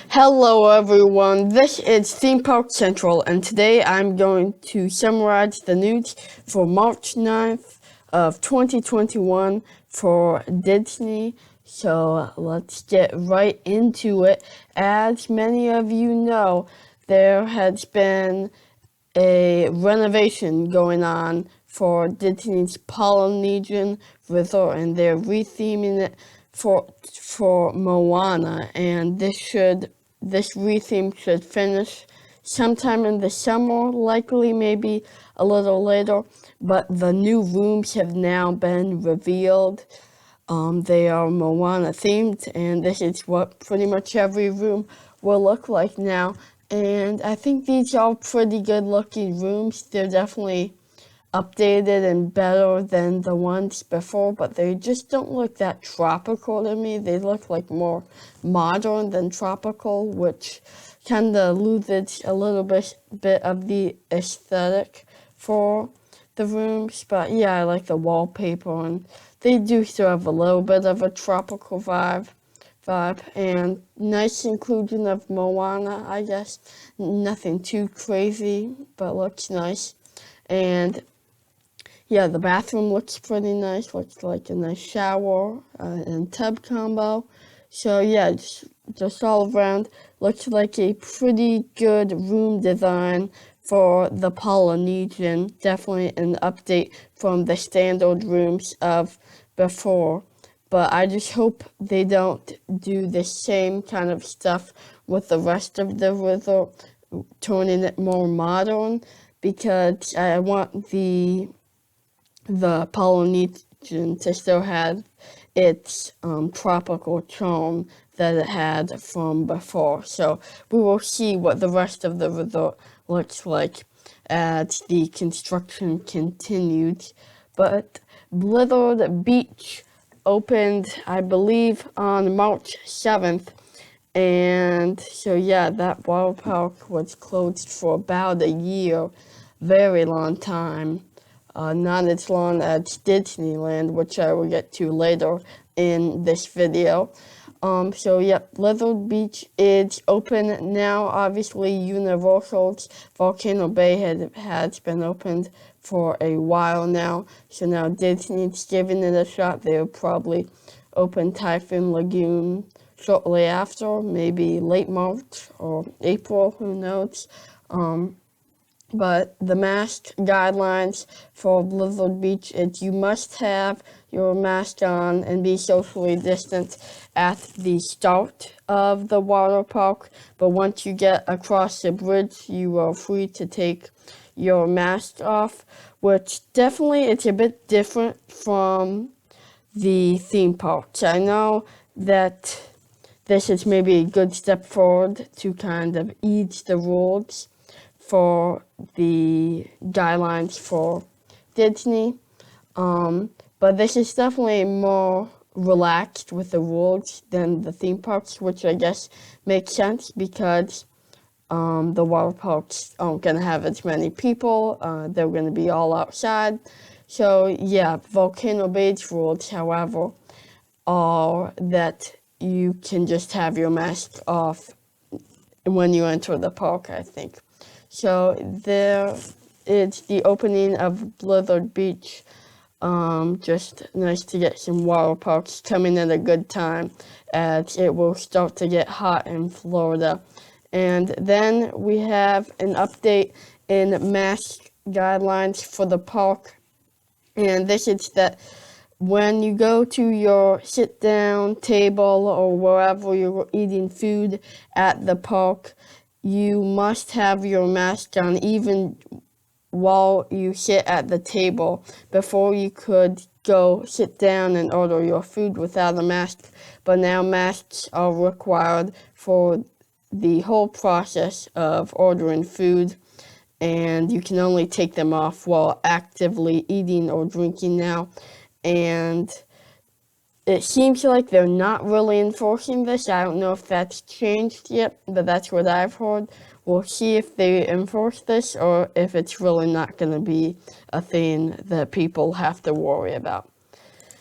Hello everyone, this is Theme Park Central, and today I'm going to summarize the news for March 9th of 2021 for Disney. So let's get right into it. As many of you know, there has been a renovation going on for Disney's Polynesian Resort, and they're retheming it for Moana, and this retheme should finish sometime in the summer, likely maybe a little later. But the new rooms have now been revealed. They are Moana themed, and this is what pretty much every room will look like now. And I think these are pretty good looking rooms. They're definitely updated and better than the ones before, but they just don't look that tropical to me. They look like more modern than tropical, which kind of loses a little bit of the aesthetic for the rooms. But yeah, I like the wallpaper, and they do still have a little bit of a tropical vibe, and nice inclusion of Moana, I guess. Nothing too crazy, but looks nice. And yeah, the bathroom looks pretty nice. Looks like a nice shower and tub combo. So yeah, just all around looks like a pretty good room design for the Polynesian. Definitely an update from the standard rooms of before. But I just hope they don't do the same kind of stuff with the rest of the resort, turning it more modern, because I want the Polynesian to still have its tropical charm that it had from before. So we will see what the rest of the resort looks like as the construction continues. But Blizzard Beach opened, I believe, on March 7th. And so yeah, that water park was closed for about a year, very long time. Not as long as Disneyland, which I will get to later in this video. So yep, Blizzard Beach is open now. Obviously, Universal's Volcano Bay has been opened for a while now. So now Disney's giving it a shot. They'll probably open Typhoon Lagoon shortly after, maybe late March or April, who knows. But the mask guidelines for Blizzard Beach is you must have your mask on and be socially distant at the start of the water park. But once you get across the bridge, you are free to take your mask off, which definitely it's a bit different from the theme parks. I know that this is maybe a good step forward to kind of ease the rules for the guidelines for Disney. But this is definitely more relaxed with the rules than the theme parks, which I guess makes sense because the water parks aren't going to have as many people. They're going to be all outside. So yeah, Volcano Bay's rules, however, are that you can just have your mask off when you enter the park, I think. So there is the opening of Blizzard Beach. Just nice to get some water parks coming at a good time, as it will start to get hot in Florida. And then we have an update in mask guidelines for the park. And this is that when you go to your sit-down table or wherever you're eating food at the park, you must have your mask on even while you sit at the table. Before you could go sit down and order your food without a mask, but now masks are required for the whole process of ordering food, and you can only take them off while actively eating or drinking now. And it seems like they're not really enforcing this. I don't know if that's changed yet, but that's what I've heard. We'll see if they enforce this or if it's really not going to be a thing that people have to worry about.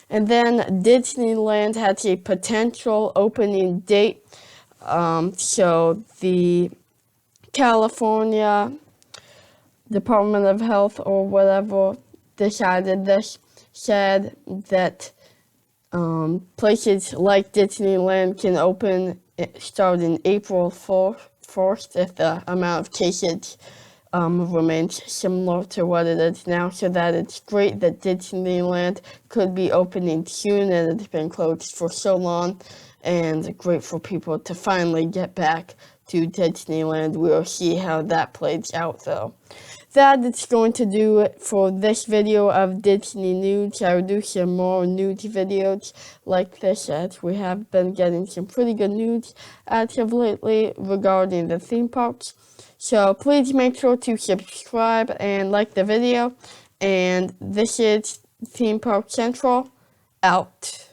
And then Disneyland has a potential opening date So the California Department of Health or whatever decided this, said that places like Disneyland can open starting April 1st if the amount of cases remains similar to what it is now, so that it's great that Disneyland could be opening soon, and it's been closed for so long, and great for people to finally get back to Disneyland. We'll see how that plays out, though. That is going to do it for this video of Disney news. I'll do some more news videos like this, as we have been getting some pretty good news as of lately regarding the theme parks. So please make sure to subscribe and like the video. And this is Theme Park Central, out.